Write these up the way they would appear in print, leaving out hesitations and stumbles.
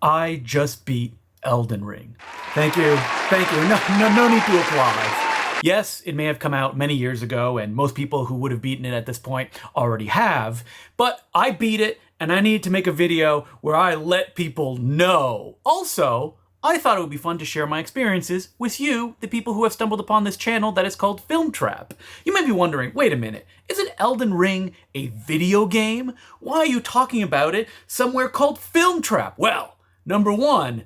I just beat Elden Ring. Thank you. Thank you. No need to applaud. Yes, it may have come out many years ago, and most people who would have beaten it at this point already have, but I beat it, and I needed to make a video where I let people know. Also, I thought it would be fun to share my experiences with you, the people who have stumbled upon this channel that is called Film Trap. You may be wondering, wait a minute, isn't Elden Ring a video game? Why are you talking about it somewhere called Film Trap? Well, number one,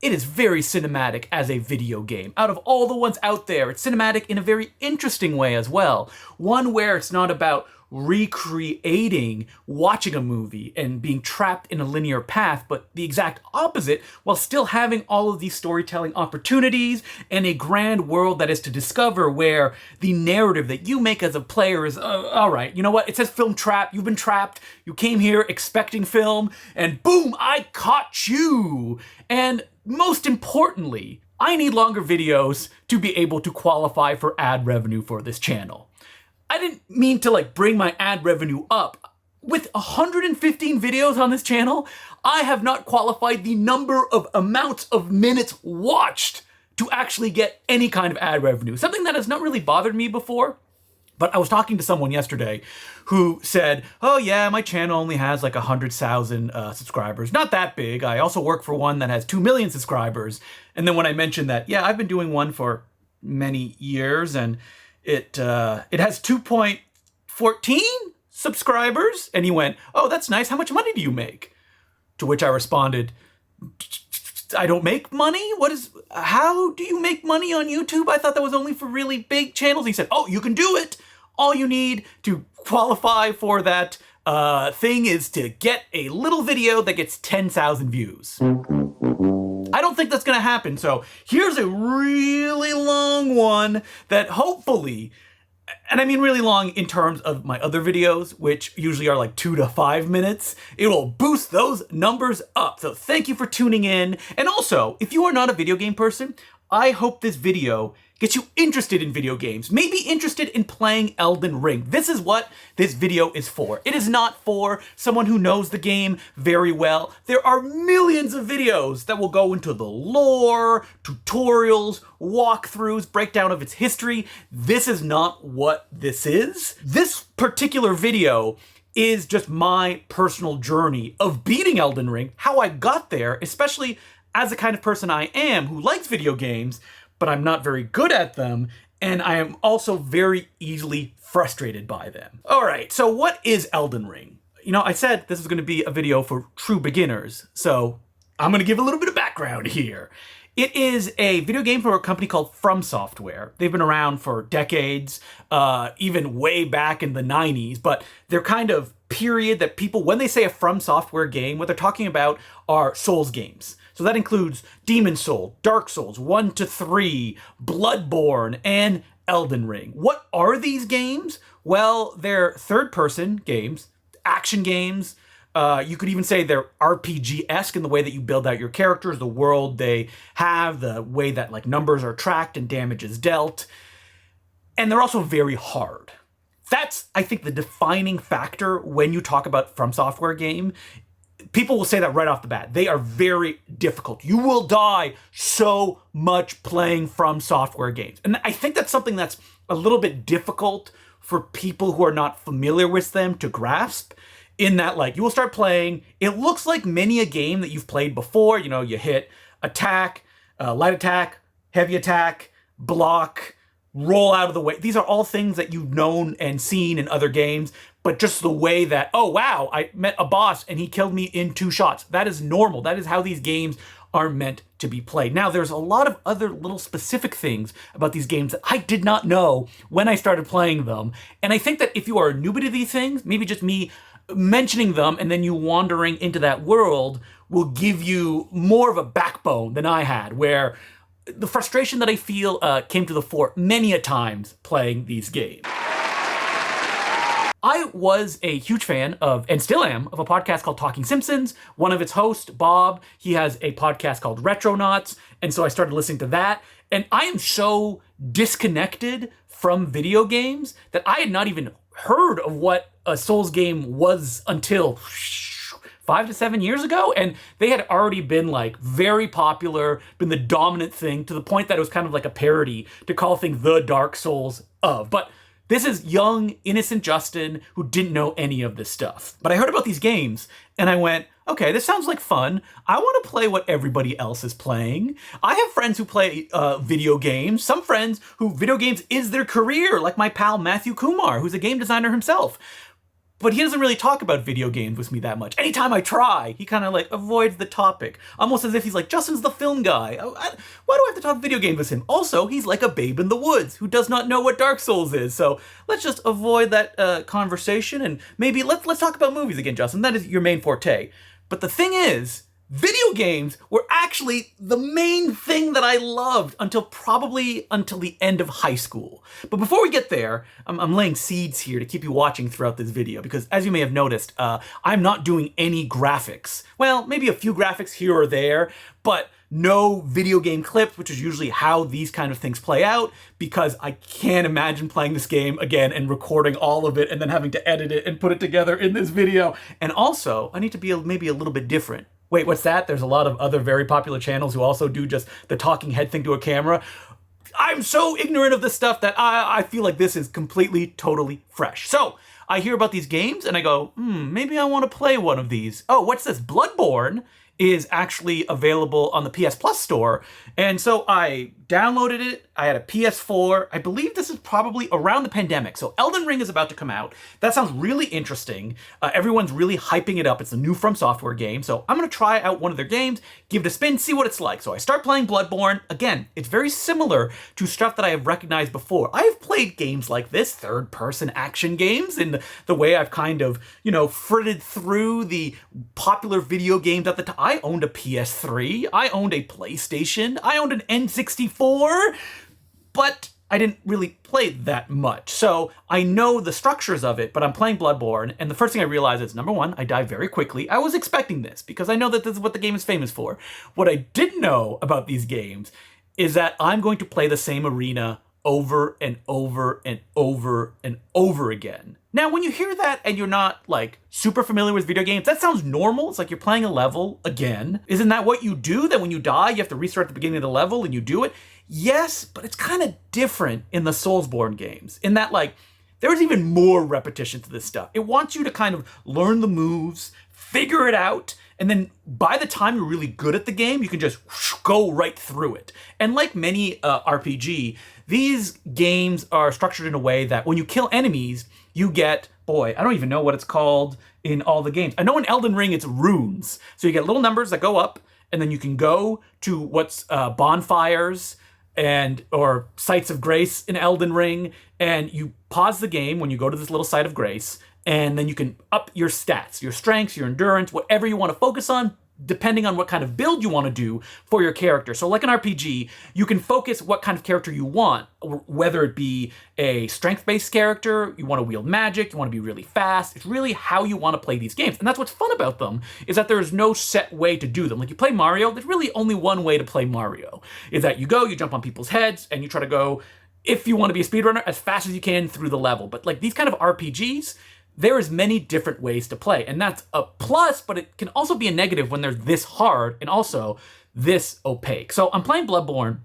it is very cinematic as a video game. Out of all the ones out there, it's cinematic in a very interesting way as well. One where it's not about recreating watching a movie and being trapped in a linear path, but the exact opposite, while still having all of these storytelling opportunities and a grand world that is to discover, where the narrative that you make as a player is, all right, you know what, it says Film Trap, you've been trapped, you came here expecting film, and boom, I caught you. And most importantly, I need longer videos to be able to qualify for ad revenue for this channel. I didn't mean to bring my ad revenue up. With 115 videos on this channel, I have not qualified the number of amounts of minutes watched to actually get any kind of ad revenue. Something that has not really bothered me before. But I was talking to someone yesterday who said, oh yeah, my channel only has 100,000 subscribers. Not that big. I also work for one that has 2 million subscribers. And then when I mentioned that, yeah, I've been doing one for many years and it has 2.14 subscribers. And he went, oh, that's nice. How much money do you make? To which I responded, I don't make money? How do you make money on YouTube? I thought that was only for really big channels. He said, oh, you can do it. All you need to qualify for that thing is to get a little video that gets 10,000 views. I don't think that's gonna happen, so here's a really long one that hopefully, and I mean really long in terms of my other videos, which usually are 2 to 5 minutes, it will boost those numbers up. So thank you for tuning in. And also, if you are not a video game person, I hope this video gets you interested in video games, maybe interested in playing Elden Ring. This is what this video is for. It is not for someone who knows the game very well. There are millions of videos that will go into the lore, tutorials, walkthroughs, breakdown of its history. This is not what this is. This particular video is just my personal journey of beating Elden Ring, how I got there, especially as the kind of person I am who likes video games, but I'm not very good at them, and I am also very easily frustrated by them. All right, so what is Elden Ring? You know, I said this was gonna be a video for true beginners, so I'm gonna give a little bit of background here. It is a video game from a company called FromSoft. They've been around for decades, even way back in the 90s, but they're kind of period that people, when they say a From Software game, what they're talking about are Souls games. So that includes Demon Soul, Dark Souls 1 to 3, Bloodborne, and Elden Ring. What are these games? Well, they're third-person games, action games. You could even say they're RPG-esque in the way that you build out your characters, the world they have, the way that numbers are tracked and damage is dealt. And they're also very hard. That's, I think, the defining factor when you talk about From Software game. People will say that right off the bat. They are very difficult. You will die so much playing From Software games. And I think that's something that's a little bit difficult for people who are not familiar with them to grasp, in that you will start playing, it looks like many a game that you've played before. You know, you hit attack, light attack, heavy attack, block, roll out of the way. These are all things that you've known and seen in other games, but just the way that, oh wow, I met a boss and he killed me in 2 shots. That is normal. That is how these games are meant to be played. Now, there's a lot of other little specific things about these games that I did not know when I started playing them. And I think that if you are a newbie to these things, maybe just me mentioning them and then you wandering into that world will give you more of a backbone than I had, where the frustration that I feel came to the fore many a times playing these games. I was a huge fan of, and still am, of a podcast called Talking Simpsons. One of its hosts, Bob, he has a podcast called Retronauts, and so I started listening to that. And I am so disconnected from video games that I had not even heard of what a Souls game was until 5 to 7 years ago, and they had already been like very popular, been the dominant thing, to the point that it was kind of like a parody to call things the Dark Souls of. But this is young, innocent Justin who didn't know any of this stuff. But I heard about these games and I went, okay, this sounds like fun. I want to play what everybody else is playing. I have friends who play video games. Some friends who video games is their career, like my pal Matthew Kumar, who's a game designer himself. But he doesn't really talk about video games with me that much. Anytime I try, he kind of like avoids the topic. Almost as if he's like, Justin's the film guy. Why do I have to talk video games with him? Also, he's like a babe in the woods who does not know what Dark Souls is. So let's just avoid that conversation and maybe let's talk about movies again, Justin. That is your main forte. But the thing is, video games were actually the main thing that I loved until the end of high school. But before we get there, I'm laying seeds here to keep you watching throughout this video because, as you may have noticed, I'm not doing any graphics. Well, maybe a few graphics here or there, but no video game clips, which is usually how these kind of things play out, because I can't imagine playing this game again and recording all of it and then having to edit it and put it together in this video. And also, I need to be maybe a little bit different. Wait, what's that? There's a lot of other very popular channels who also do just the talking head thing to a camera. I'm so ignorant of this stuff that I feel like this is completely, totally fresh. So I hear about these games and I go, maybe I want to play one of these. Oh, what's this? Bloodborne is actually available on the PS Plus store. And so I downloaded it. I had a PS4. I believe this is probably around the pandemic. So Elden Ring is about to come out. That sounds really interesting. Everyone's really hyping it up. It's a new FromSoft game. So I'm going to try out one of their games, give it a spin, see what it's like. So I start playing Bloodborne. Again, it's very similar to stuff that I have recognized before. I have played games like this, third-person action games, in the way I've kind of, fritted through the popular video games at the time. I owned a PS3. I owned a PlayStation. I owned an N64. But I didn't really play that much. So I know the structures of it, but I'm playing Bloodborne, and the first thing I realize is, number one, I die very quickly. I was expecting this, because I know that this is what the game is famous for. What I didn't know about these games is that I'm going to play the same arena over and over and over and over again. Now, when you hear that and you're not like super familiar with video games, that sounds normal. It's like you're playing a level again. Isn't that what you do? That when you die, you have to restart at the beginning of the level and you do it? Yes, but it's kind of different in the Soulsborne games in that, like, there's even more repetition to this stuff. It wants you to kind of learn the moves, figure it out, and then by the time you're really good at the game, you can just go right through it. And like many RPG, these games are structured in a way that when you kill enemies, you get, boy, I don't even know what it's called in all the games. I know in Elden Ring, it's runes. So you get little numbers that go up, and then you can go to what's bonfires or sites of grace in Elden Ring, and you pause the game when you go to this little site of grace, and then you can up your stats, your strengths, your endurance, whatever you want to focus on, depending on what kind of build you want to do for your character. So like an RPG, you can focus what kind of character you want, whether it be a strength-based character, you want to wield magic, you want to be really fast. It's really how you want to play these games. And that's what's fun about them, is that there's no set way to do them. Like you play Mario, there's really only one way to play Mario, is that you jump on people's heads, and you try to go, if you want to be a speedrunner, as fast as you can through the level. But like these kind of RPGs, there is many different ways to play, and that's a plus, but it can also be a negative when they're this hard and also this opaque. So I'm playing Bloodborne.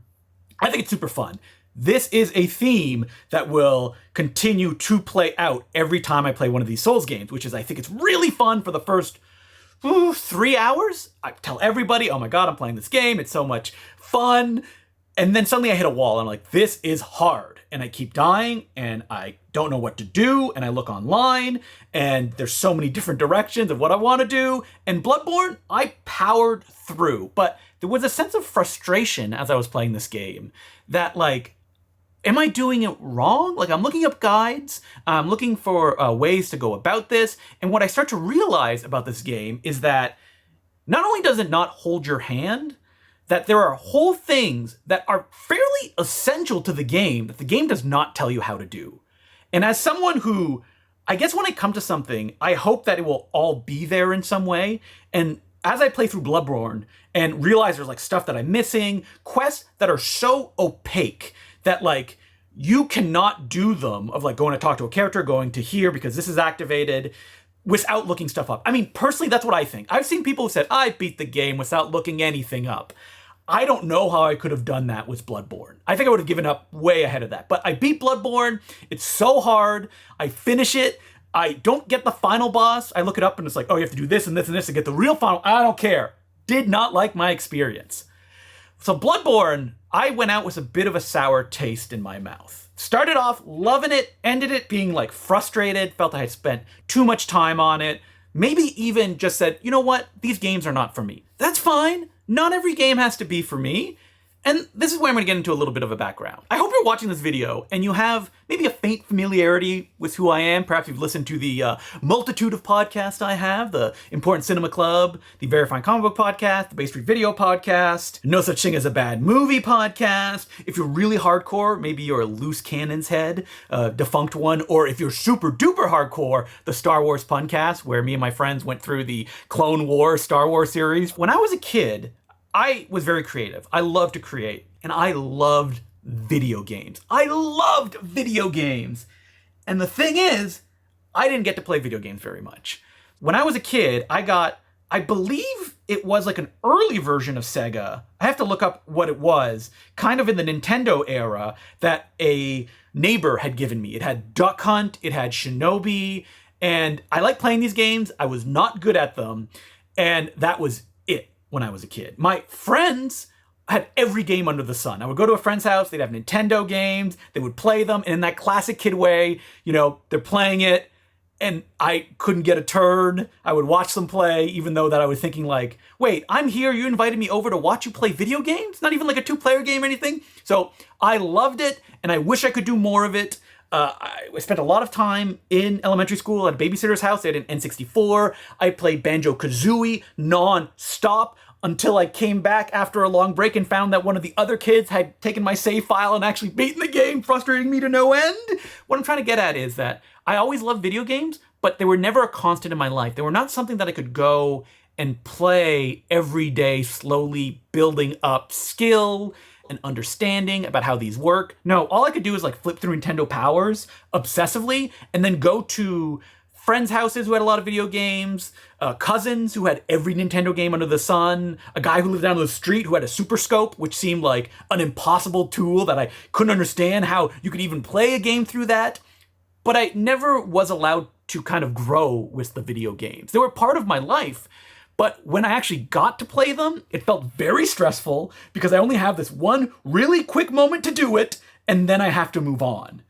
I think it's super fun. This is a theme that will continue to play out every time I play one of these Souls games, which is, I think it's really fun for the first 3 hours. I tell everybody, oh my God, I'm playing this game. It's so much fun. And then suddenly I hit a wall. I'm like, this is hard. And I keep dying, and I don't know what to do, and I look online, and there's so many different directions of what I want to do. And Bloodborne, I powered through, but there was a sense of frustration as I was playing this game that, like, am I doing it wrong? Like, I'm looking up guides, I'm looking for ways to go about this, and what I start to realize about this game is that not only does it not hold your hand, that there are whole things that are fairly essential to the game that the game does not tell you how to do. And as someone who, I guess when I come to something, I hope that it will all be there in some way. And as I play through Bloodborne and realize there's like stuff that I'm missing, quests that are so opaque that like you cannot do them, of like going to talk to a character, going to here because this is activated. without looking stuff up. I mean, personally, that's what I think. I've seen people who said, I beat the game without looking anything up. I don't know how I could have done that with Bloodborne. I think I would have given up way ahead of that. But I beat Bloodborne. It's so hard. I finish it. I don't get the final boss. I look it up and it's like, oh, you have to do this and this and this to get the real final. I don't care. Did not like my experience. So Bloodborne, I went out with a bit of a sour taste in my mouth. Started off loving it, ended it being like frustrated, felt I had spent too much time on it. Maybe even just said, you know what? These games are not for me. That's fine. Not every game has to be for me. And this is where I'm going to get into a little bit of a background. I hope you're watching this video and you have maybe a faint familiarity with who I am. Perhaps you've listened to the multitude of podcasts I have, the Important Cinema Club, the Verifying Comic Book Podcast, the Bay Street Video Podcast, No Such Thing as a Bad Movie Podcast. If you're really hardcore, maybe you're a Loose Cannon's Head, defunct one, or if you're super duper hardcore, the Star Wars Puncast, where me and my friends went through the Clone Wars Star Wars series. When I was a kid, I was very creative. I loved to create, and I loved video games. I loved video games. And the thing is, I didn't get to play video games very much. When I was a kid, I believe it was like an early version of Sega. I have to look up what it was, kind of in the Nintendo era, that a neighbor had given me. It had Duck Hunt, it had Shinobi, and I liked playing these games. I was not good at them, and that was it. When I was a kid, my friends had every game under the sun. I would go to a friend's house, they'd have Nintendo games, they would play them, and in that classic kid way, you know, they're playing it, and I couldn't get a turn. I would watch them play, even though that I was thinking like, wait, I'm here, you invited me over to watch you play video games? Not even like a 2-player game or anything? So I loved it, and I wish I could do more of it. I spent a lot of time in elementary school at a babysitter's house. They had an N64. I played Banjo-Kazooie non-stop until I came back after a long break and found that one of the other kids had taken my save file and actually beaten the game, frustrating me to no end. What I'm trying to get at is that I always loved video games, but they were never a constant in my life. They were not something that I could go and play every day, slowly building up skill and understanding about how these work. No, all I could do is like flip through Nintendo Powers obsessively and then go to friends' houses who had a lot of video games, cousins who had every Nintendo game under the sun, a guy who lived down the street who had a Super Scope, which seemed like an impossible tool that I couldn't understand how you could even play a game through that. But I never was allowed to kind of grow with the video games. They were part of my life. But when I actually got to play them, it felt very stressful because I only have this one really quick moment to do it, and then I have to move on.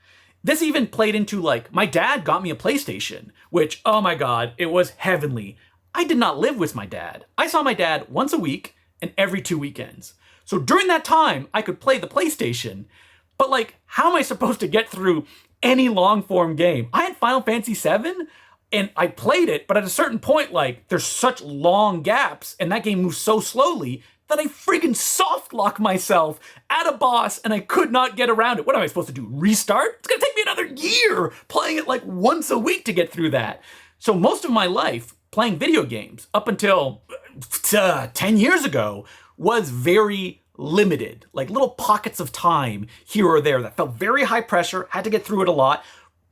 This even played into like, my dad got me a PlayStation, which, oh my God, it was heavenly. I did not live with my dad. I saw my dad once a week and every 2 weekends. So during that time, I could play the PlayStation, but like, how am I supposed to get through any long form game? I had Final Fantasy VII, and I played it, but at a certain point, like, there's such long gaps, and that game moves so slowly that I friggin' soft lock myself at a boss, and I could not get around it. What am I supposed to do? Restart? It's gonna take me another year playing it like once a week to get through that. So most of my life playing video games, up until 10 years ago, was very limited. Like little pockets of time here or there that felt very high pressure, had to get through it a lot.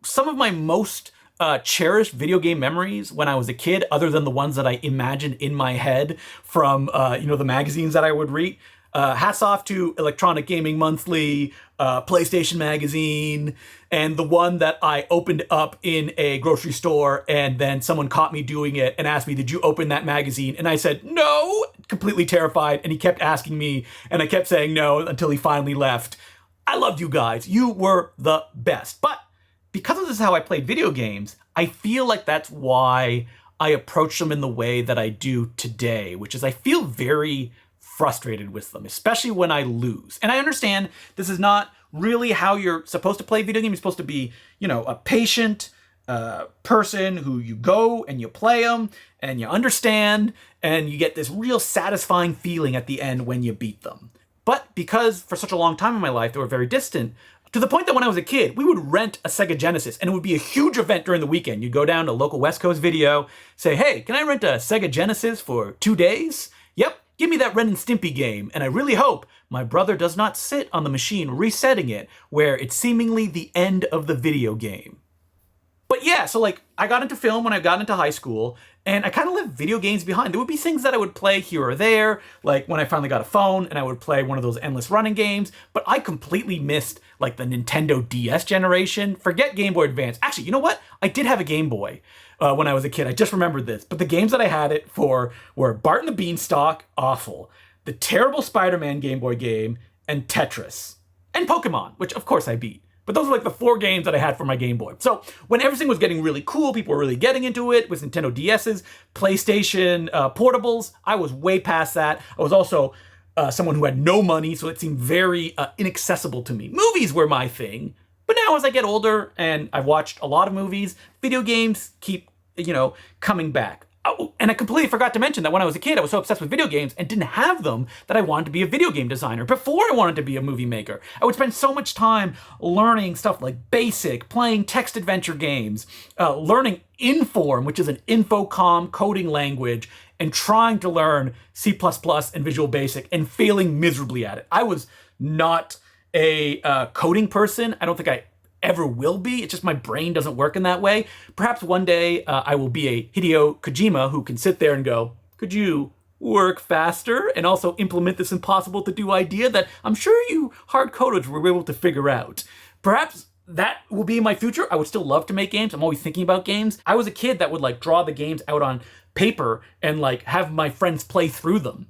Some of my most cherished video game memories when I was a kid, other than the ones that I imagined in my head from, the magazines that I would read. Hats off to Electronic Gaming Monthly, PlayStation Magazine, and the one that I opened up in a grocery store and then someone caught me doing it and asked me, did you open that magazine? And I said, no, completely terrified. And he kept asking me and I kept saying no until he finally left. I loved you guys. You were the best. But because this is how I played video games, I feel like that's why I approach them in the way that I do today, which is I feel very frustrated with them, especially when I lose. And I understand this is not really how you're supposed to play video games. You're supposed to be, a patient person who you go and you play them and you understand and you get this real satisfying feeling at the end when you beat them. But because for such a long time in my life, they were very distant, to the point that when I was a kid, we would rent a Sega Genesis, and it would be a huge event during the weekend. You'd go down to local West Coast Video, say, hey, can I rent a Sega Genesis for 2 days? Yep, give me that Ren and Stimpy game, and I really hope my brother does not sit on the machine resetting it, where it's seemingly the end of the video game. But yeah, so like I got into film when I got into high school, and I kind of left video games behind. There would be things that I would play here or there, like when I finally got a phone and I would play one of those endless running games, but I completely missed like the Nintendo DS generation. Forget Game Boy Advance. Actually, you know what? I did have a Game Boy when I was a kid. I just remembered this. But the games that I had it for were Bart and the Beanstalk, awful, the terrible Spider-Man Game Boy game, and Tetris. And Pokemon, which of course I beat. But those were like the 4 games that I had for my Game Boy. So when everything was getting really cool, people were really getting into it with Nintendo DS's, PlayStation portables, I was way past that. I was also someone who had no money, so it seemed very inaccessible to me. Movies were my thing. But now as I get older and I've watched a lot of movies, video games keep, coming back. Oh, and I completely forgot to mention that when I was a kid, I was so obsessed with video games and didn't have them that I wanted to be a video game designer before I wanted to be a movie maker. I would spend so much time learning stuff like BASIC, playing text adventure games, learning Inform, which is an infocom coding language, and trying to learn C++ and Visual Basic and failing miserably at it. I was not a coding person. I don't think I ever will be. It's just my brain doesn't work in that way. Perhaps one day I will be a Hideo Kojima who can sit there and go, could you work faster and also implement this impossible to do idea that I'm sure you hard coders were able to figure out. Perhaps that will be in my future. I would still love to make games. I'm always thinking about games. I was a kid that would like draw the games out on paper and like have my friends play through them.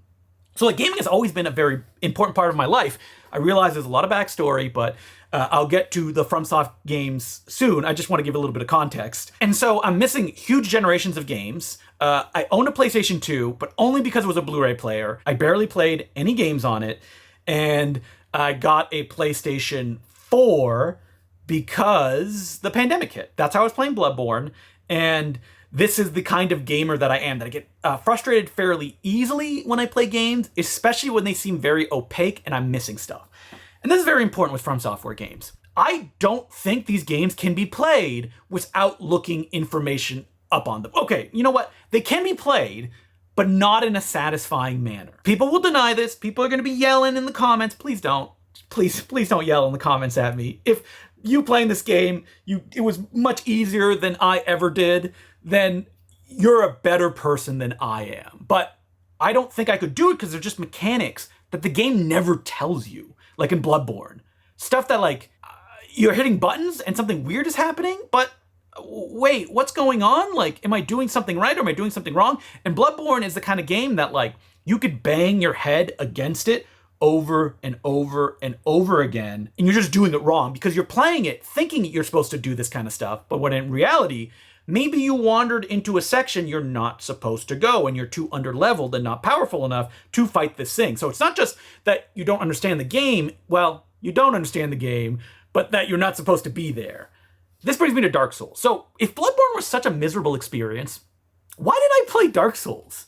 So like gaming has always been a very important part of my life. I realize there's a lot of backstory, but I'll get to the FromSoft games soon. I just want to give a little bit of context. And so I'm missing huge generations of games. I own a PlayStation 2, but only because it was a Blu-ray player. I barely played any games on it. And I got a PlayStation 4 because the pandemic hit. That's how I was playing Bloodborne. And this is the kind of gamer that I am, that I get frustrated fairly easily when I play games, especially when they seem very opaque and I'm missing stuff. And this is very important with FromSoftware games. I don't think these games can be played without looking information up on them. Okay, you know what? They can be played, but not in a satisfying manner. People will deny this. People are going to be yelling in the comments. Please don't. Please don't yell in the comments at me. If you playing this game, it was much easier than I ever did, then you're a better person than I am. But I don't think I could do it because they're just mechanics that the game never tells you. Like in Bloodborne. Stuff that like, you're hitting buttons and something weird is happening, but wait, what's going on? Like, am I doing something right or am I doing something wrong? And Bloodborne is the kind of game that like, you could bang your head against it over and over and over again, and you're just doing it wrong because you're playing it thinking you're supposed to do this kind of stuff, but when in reality, maybe you wandered into a section you're not supposed to go and you're too underleveled and not powerful enough to fight this thing. So it's not just that you don't understand the game. Well, you don't understand the game, but that you're not supposed to be there. This brings me to Dark Souls. So if Bloodborne was such a miserable experience, why did I play Dark Souls?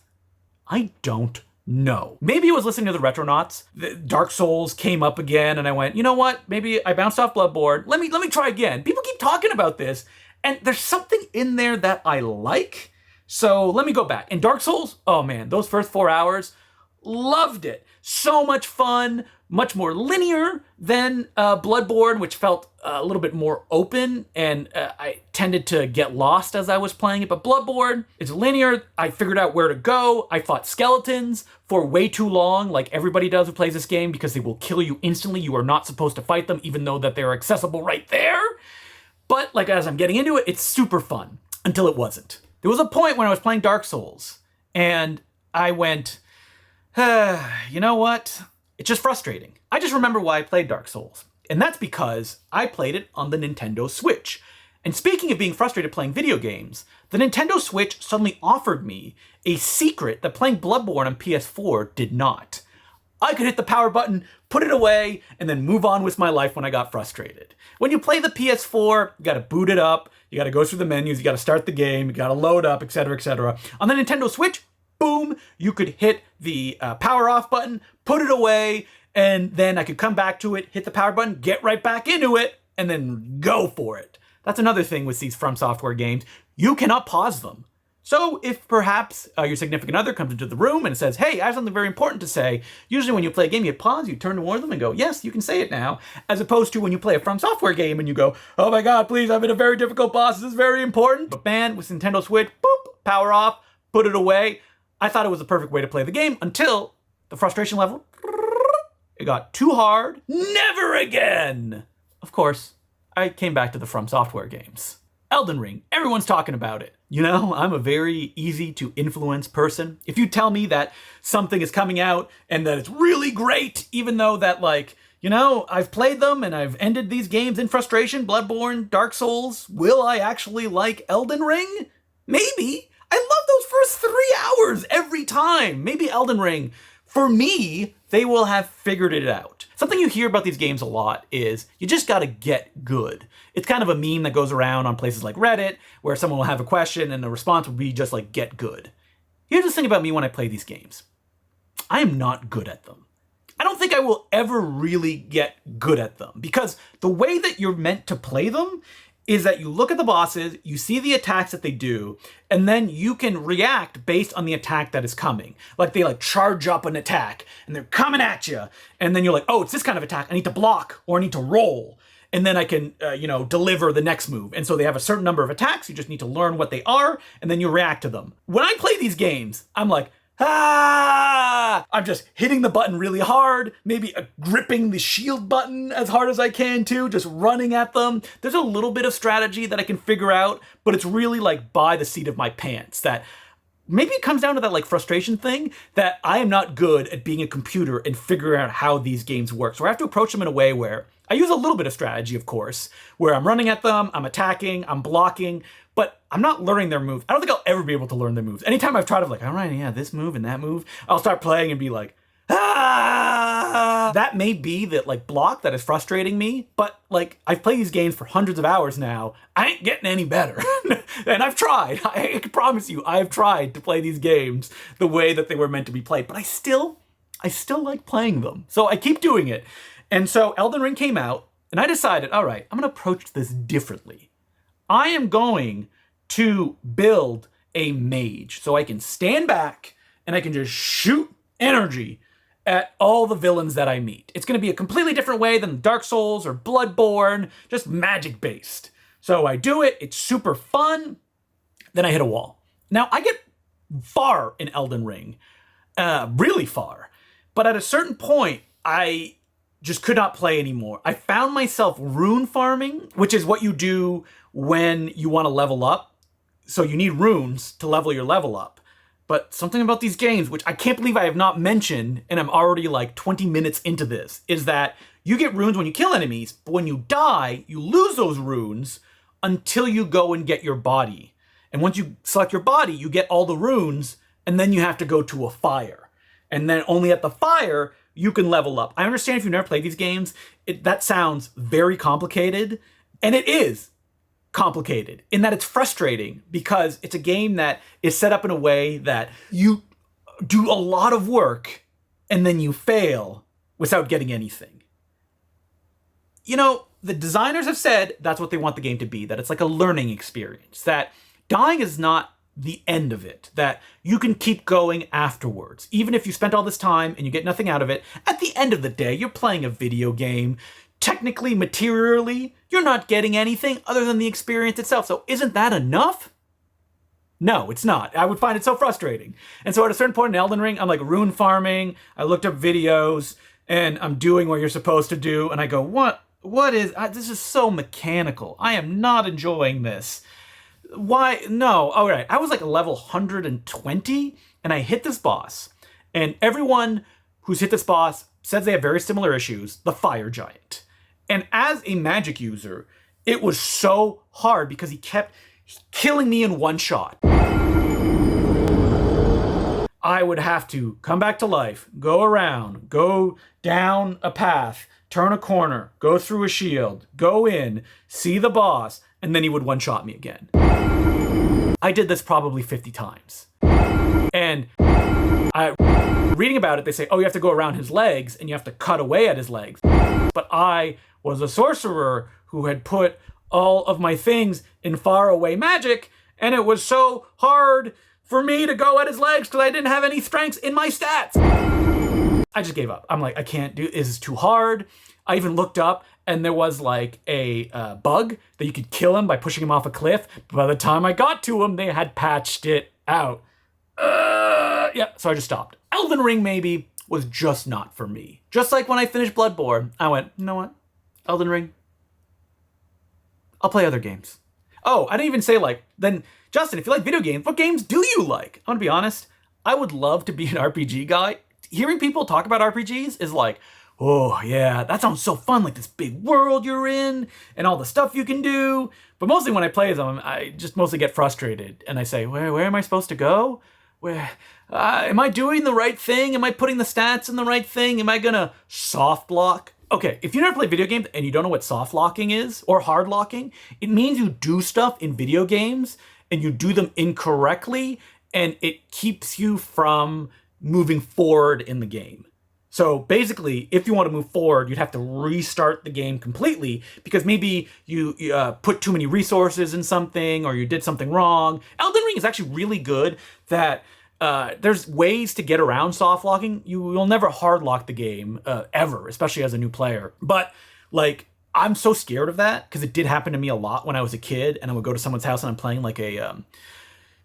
I don't know. Maybe I was listening to the Retronauts. The Dark Souls came up again and I went, you know what? Maybe I bounced off Bloodborne. Let me try again. People keep talking about this. And there's something in there that I like. So let me go back. In Dark Souls, oh man, those first 4 hours, loved it. So much fun, much more linear than Bloodborne, which felt a little bit more open, and I tended to get lost as I was playing it. But Bloodborne is linear. I figured out where to go. I fought skeletons for way too long, like everybody does who plays this game, because they will kill you instantly. You are not supposed to fight them, even though that they're accessible right there. But like as I'm getting into it, it's super fun until it wasn't. There was a point when I was playing Dark Souls and I went, you know what? It's just frustrating. I just remember why I played Dark Souls. And that's because I played it on the Nintendo Switch. And speaking of being frustrated playing video games, the Nintendo Switch suddenly offered me a secret that playing Bloodborne on PS4 did not. I could hit the power button, put it away, and then move on with my life when I got frustrated. When you play the PS4, you gotta boot it up, you gotta go through the menus, you gotta start the game, you gotta load up, etc., etc. On the Nintendo Switch, boom, you could hit the power off button, put it away, and then I could come back to it, hit the power button, get right back into it, and then go for it. That's another thing with these FromSoftware games. You cannot pause them. So if perhaps your significant other comes into the room and says, hey, I have something very important to say, usually when you play a game, you pause, you turn toward them and go, yes, you can say it now, as opposed to when you play a FromSoftware game and you go, oh my God, please, I'm in a very difficult boss, this is very important. But man, with Nintendo Switch, boop, power off, put it away. I thought it was the perfect way to play the game until the frustration level, it got too hard, never again. Of course, I came back to the FromSoftware games. Elden Ring, everyone's talking about it. You know, I'm a very easy to influence person. If you tell me that something is coming out and that it's really great, even though that like, you know, I've played them and I've ended these games in frustration, Bloodborne, Dark Souls, will I actually like Elden Ring? Maybe. I love those first 3 hours every time. Maybe Elden Ring, for me, they will have figured it out. Something you hear about these games a lot is you just gotta get good. It's kind of a meme that goes around on places like Reddit, where someone will have a question and the response would be just like, get good. Here's the thing about me when I play these games. I am not good at them. I don't think I will ever really get good at them, because the way that you're meant to play them is that you look at the bosses, you see the attacks that they do, and then you can react based on the attack that is coming. Like they like charge up an attack and they're coming at you. And then you're like, oh, it's this kind of attack. I need to block or I need to roll. And then I can, deliver the next move. And so they have a certain number of attacks. You just need to learn what they are and then you react to them. When I play these games, I'm like, I'm just hitting the button really hard, maybe gripping the shield button as hard as I can too, just running at them. There's a little bit of strategy that I can figure out, but it's really like by the seat of my pants. That maybe it comes down to that like frustration thing that I am not good at being a computer and figuring out how these games work. So I have to approach them in a way where I use a little bit of strategy, of course, where I'm running at them, I'm attacking, I'm blocking, but I'm not learning their moves. I don't think I'll ever be able to learn their moves. Anytime I've tried to like, all right, yeah, this move and that move, I'll start playing and be like, That may be that like block that is frustrating me, but like I've played these games for hundreds of hours now. I ain't getting any better. And I've tried. I can promise you, I've tried to play these games the way that they were meant to be played, but I still like playing them. So I keep doing it. And so Elden Ring came out and I decided, all right, I'm going to approach this differently. I am going to build a mage so I can stand back and I can just shoot energy at all the villains that I meet. It's going to be a completely different way than Dark Souls or Bloodborne, just magic based. So I do it, it's super fun, then I hit a wall. Now I get far in Elden Ring, really far, but at a certain point, I just could not play anymore. I found myself rune farming, which is what you do when you want to level up. So you need runes to level your level up. But something about these games, which I can't believe I have not mentioned, and I'm already like 20 minutes into this, is that you get runes when you kill enemies, but when you die, you lose those runes until you go and get your body. And once you select your body, you get all the runes, and then you have to go to a fire. And then only at the fire, you can level up. I understand if you've never played these games, that sounds very complicated, and it is complicated in that it's frustrating because it's a game that is set up in a way that you do a lot of work and then you fail without getting anything. You know, the designers have said that's what they want the game to be, that it's like a learning experience, that dying is not the end of it, that you can keep going afterwards. Even if you spent all this time and you get nothing out of it, at the end of the day, you're playing a video game. Technically, materially, you're not getting anything other than the experience itself. So isn't that enough? No, it's not. I would find it so frustrating. And so at a certain point in Elden Ring, I'm like rune farming. I looked up videos and I'm doing what you're supposed to do. And I go, what is, this is so mechanical. I am not enjoying this. Why? No. All right. I was like a level 120 and I hit this boss. And everyone who's hit this boss says they have very similar issues, the fire giant. And as a magic user, it was so hard because he kept killing me in one shot. I would have to come back to life, go around, go down a path, turn a corner, go through a shield, go in, see the boss, and then he would one-shot me again. I did this probably 50 times. And reading about it, they say, oh, you have to go around his legs and you have to cut away at his legs. But I was a sorcerer who had put all of my things in faraway magic, and it was so hard for me to go at his legs because I didn't have any strengths in my stats. I just gave up. I'm like, I can't do this. Is too hard. I even looked up, and there was like a bug that you could kill him by pushing him off a cliff. But by the time I got to him, they had patched it out. Yeah, so I just stopped. Elden Ring maybe was just not for me. Just like when I finished Bloodborne, I went, you know what? Elden Ring, I'll play other games. Oh, I didn't even say like, then Justin, if you like video games, what games do you like? I'm gonna be honest, I would love to be an RPG guy. Hearing people talk about RPGs is like, oh yeah, that sounds so fun, like this big world you're in and all the stuff you can do. But mostly when I play them, I just mostly get frustrated and I say, where am I supposed to go? Where, am I doing the right thing? Am I putting the stats in the right thing? Am I gonna soft lock? Okay, if you never play video games and you don't know what soft locking is or hard locking, it means you do stuff in video games and you do them incorrectly and it keeps you from moving forward in the game. So basically, if you want to move forward, you'd have to restart the game completely because maybe you put too many resources in something or you did something wrong. Elden Ring is actually really good that there's ways to get around soft locking. You will never hard lock the game ever, especially as a new player. But like, I'm so scared of that because it did happen to me a lot when I was a kid and I would go to someone's house and I'm playing like a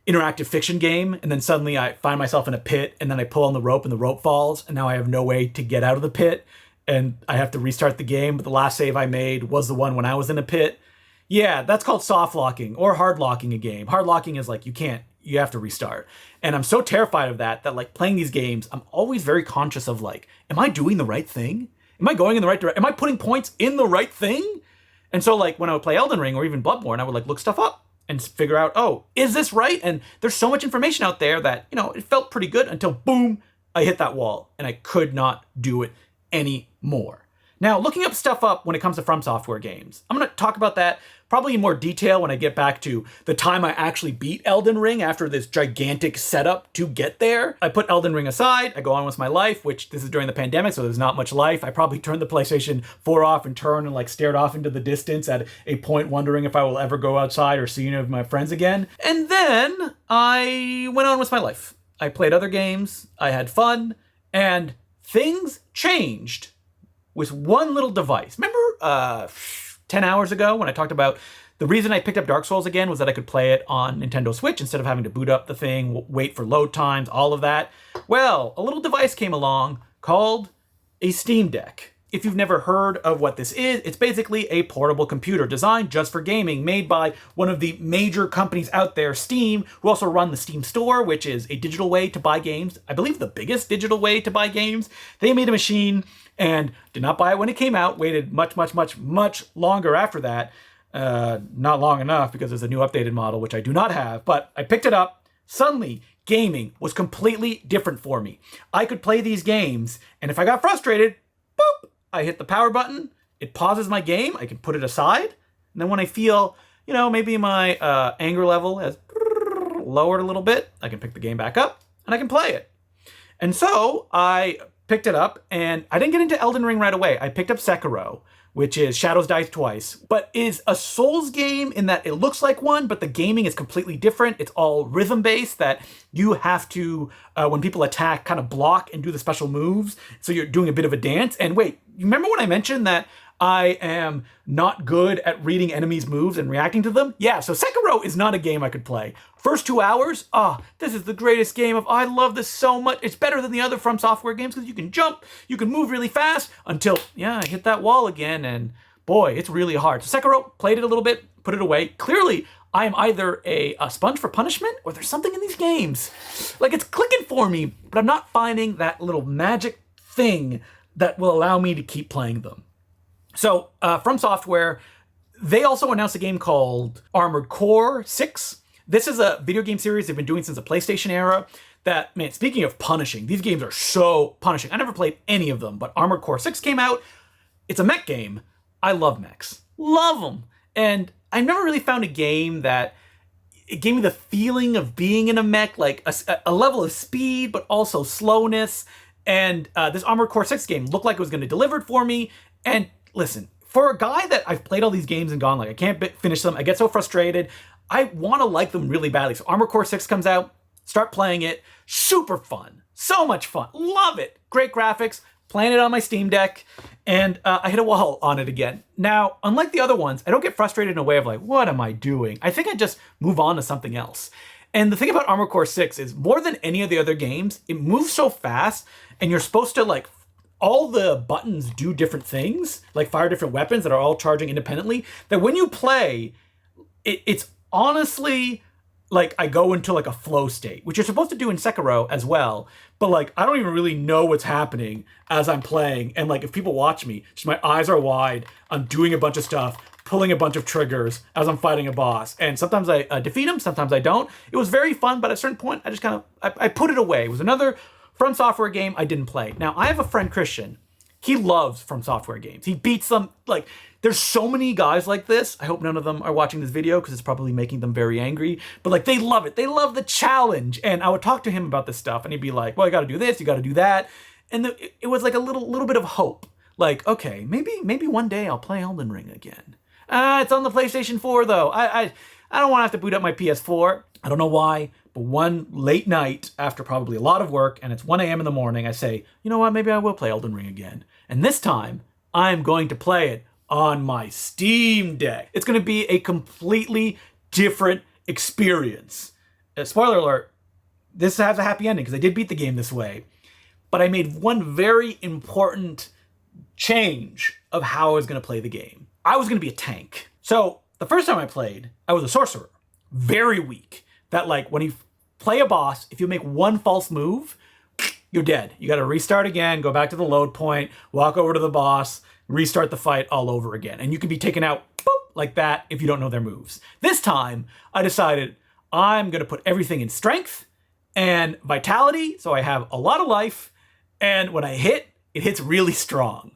interactive fiction game, and then suddenly I find myself in a pit, and then I pull on the rope, and the rope falls, and now I have no way to get out of the pit, and I have to restart the game, but the last save I made was the one when I was in a pit. Yeah, that's called soft locking, or hard locking a game. Hard locking is like, you have to restart. And I'm so terrified of that like playing these games, I'm always very conscious of like, am I doing the right thing? Am I going in the right direction? Am I putting points in the right thing? And so like when I would play Elden Ring or even Bloodborne, I would like look stuff up and figure out, oh, is this right? And there's so much information out there that, it felt pretty good until boom, I hit that wall and I could not do it anymore. Now, looking up stuff up when it comes to FromSoft games, I'm going to talk about that probably in more detail when I get back to the time I actually beat Elden Ring after this gigantic setup to get there. I put Elden Ring aside, I go on with my life, which this is during the pandemic, so there's not much life. I probably turned the PlayStation 4 off and turned and like stared off into the distance at a point wondering if I will ever go outside or see any of my friends again. And then I went on with my life. I played other games, I had fun, and things changed with one little device. Remember 10 hours ago when I talked about the reason I picked up Dark Souls again was that I could play it on Nintendo Switch instead of having to boot up the thing, wait for load times, all of that? Well, a little device came along called a Steam Deck. If you've never heard of what this is, it's basically a portable computer designed just for gaming, made by one of the major companies out there, Steam, who also run the Steam Store, which is a digital way to buy games. I believe the biggest digital way to buy games. They made a machine and did not buy it when it came out, waited much longer after that. Not long enough because there's a new updated model, which I do not have, but I picked it up. Suddenly, gaming was completely different for me. I could play these games, and if I got frustrated, boop, I hit the power button, it pauses my game, I can put it aside, and then when I feel, maybe my anger level has lowered a little bit, I can pick the game back up, and I can play it. And so I picked it up, and I didn't get into Elden Ring right away. I picked up Sekiro, which is Shadows Die Twice, but is a Souls game in that it looks like one, but the gaming is completely different. It's all rhythm-based that you have to, when people attack, kind of block and do the special moves, so you're doing a bit of a dance. And wait, you remember when I mentioned that I am not good at reading enemies' moves and reacting to them? Yeah, so Sekiro is not a game I could play. First 2 hours, this is the greatest game I love this so much. It's better than the other FromSoft games because you can jump, you can move really fast until, I hit that wall again, and boy, it's really hard. So Sekiro, played it a little bit, put it away. Clearly, I am either a sponge for punishment or there's something in these games. Like, it's clicking for me, but I'm not finding that little magic thing that will allow me to keep playing them. So, FromSoft, they also announced a game called Armored Core 6. This is a video game series they've been doing since the PlayStation era that, man, speaking of punishing, these games are so punishing. I never played any of them, but Armored Core 6 came out. It's a mech game. I love mechs. Love them. And I never really found a game that it gave me the feeling of being in a mech, like a level of speed, but also slowness. And this Armored Core 6 game looked like it was going to deliver it for me. And listen, for a guy that I've played all these games and gone like, I can't finish them, I get so frustrated, I want to like them really badly. So Armored Core 6 comes out, start playing it. Super fun. So much fun. Love it. Great graphics. Playing it on my Steam Deck. And I hit a wall on it again. Now, unlike the other ones, I don't get frustrated in a way of like, what am I doing? I think I just move on to something else. And the thing about Armored Core 6 is more than any of the other games, it moves so fast and you're supposed to like, all the buttons do different things, like fire different weapons that are all charging independently, that when you play, it's honestly like I go into like a flow state, which you're supposed to do in Sekiro as well. But like, I don't even really know what's happening as I'm playing. And like, if people watch me, just my eyes are wide, I'm doing a bunch of stuff, pulling a bunch of triggers as I'm fighting a boss. And sometimes I defeat him, sometimes I don't. It was very fun, but at a certain point, I just kind of, I put it away. It was another From Software game I didn't play. Now, I have a friend, Christian. He loves From Software games. He beats them. Like, there's so many guys like this. I hope none of them are watching this video because it's probably making them very angry. But like, they love it. They love the challenge. And I would talk to him about this stuff and he'd be like, well, you got to do this, you got to do that. And it was like a little bit of hope. Like, okay, maybe one day I'll play Elden Ring again. It's on the PlayStation 4 though. I don't want to have to boot up my PS4. I don't know why, but one late night after probably a lot of work, and it's 1 a.m. in the morning, I say, you know what, maybe I will play Elden Ring again. And this time, I'm going to play it on my Steam Deck. It's going to be a completely different experience. Spoiler alert, this has a happy ending because I did beat the game this way. But I made one very important change of how I was going to play the game. I was going to be a tank. So the first time I played, I was a sorcerer. Very weak. That like when you play a boss, if you make one false move, you're dead. You got to restart again, go back to the load point, walk over to the boss, restart the fight all over again. And you can be taken out boop, like that if you don't know their moves. This time, I decided I'm going to put everything in strength and vitality, so I have a lot of life. And when I hit, it hits really strong.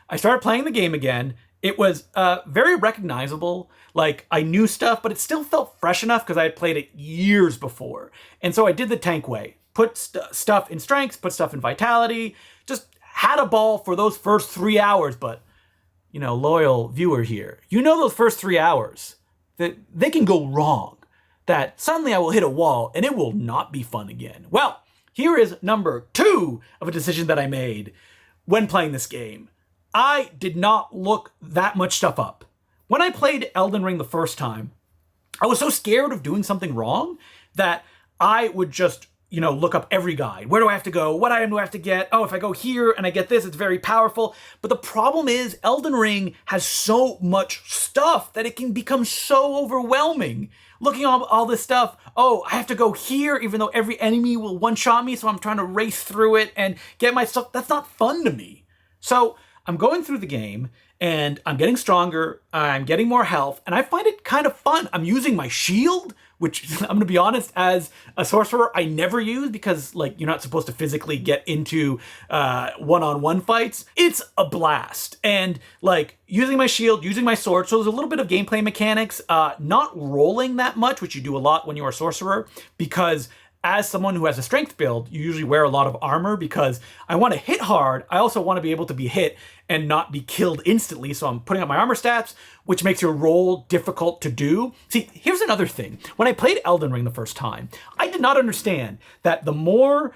I started playing the game again. It was very recognizable. Like, I knew stuff, but it still felt fresh enough because I had played it years before. And so I did the tank way. Put stuff in strength, put stuff in vitality, just had a ball for those first 3 hours. But, you know, loyal viewer here, you know those first 3 hours, that they can go wrong. That suddenly I will hit a wall and it will not be fun again. Well, here is number 2 of a decision that I made when playing this game. I did not look that much stuff up. When I played Elden Ring the first time, I was so scared of doing something wrong that I would just, you know, look up every guide. Where do I have to go? What item do I have to get? Oh, if I go here and I get this, it's very powerful. But the problem is Elden Ring has so much stuff that it can become so overwhelming. Looking at all this stuff, oh, I have to go here even though every enemy will one-shot me, so I'm trying to race through it and get my stuff. That's not fun to me. So I'm going through the game and I'm getting stronger, I'm getting more health, and I find it kind of fun. I'm using my shield, which I'm gonna be honest, as a sorcerer, I never use because like you're not supposed to physically get into one-on-one fights. It's a blast. And like using my shield, using my sword, so there's a little bit of gameplay mechanics, not rolling that much, which you do a lot when you're a sorcerer, because as someone who has a strength build, you usually wear a lot of armor because I want to hit hard. I also want to be able to be hit and not be killed instantly. So I'm putting up my armor stats, which makes your roll difficult to do. See, here's another thing. When I played Elden Ring the first time, I did not understand that the more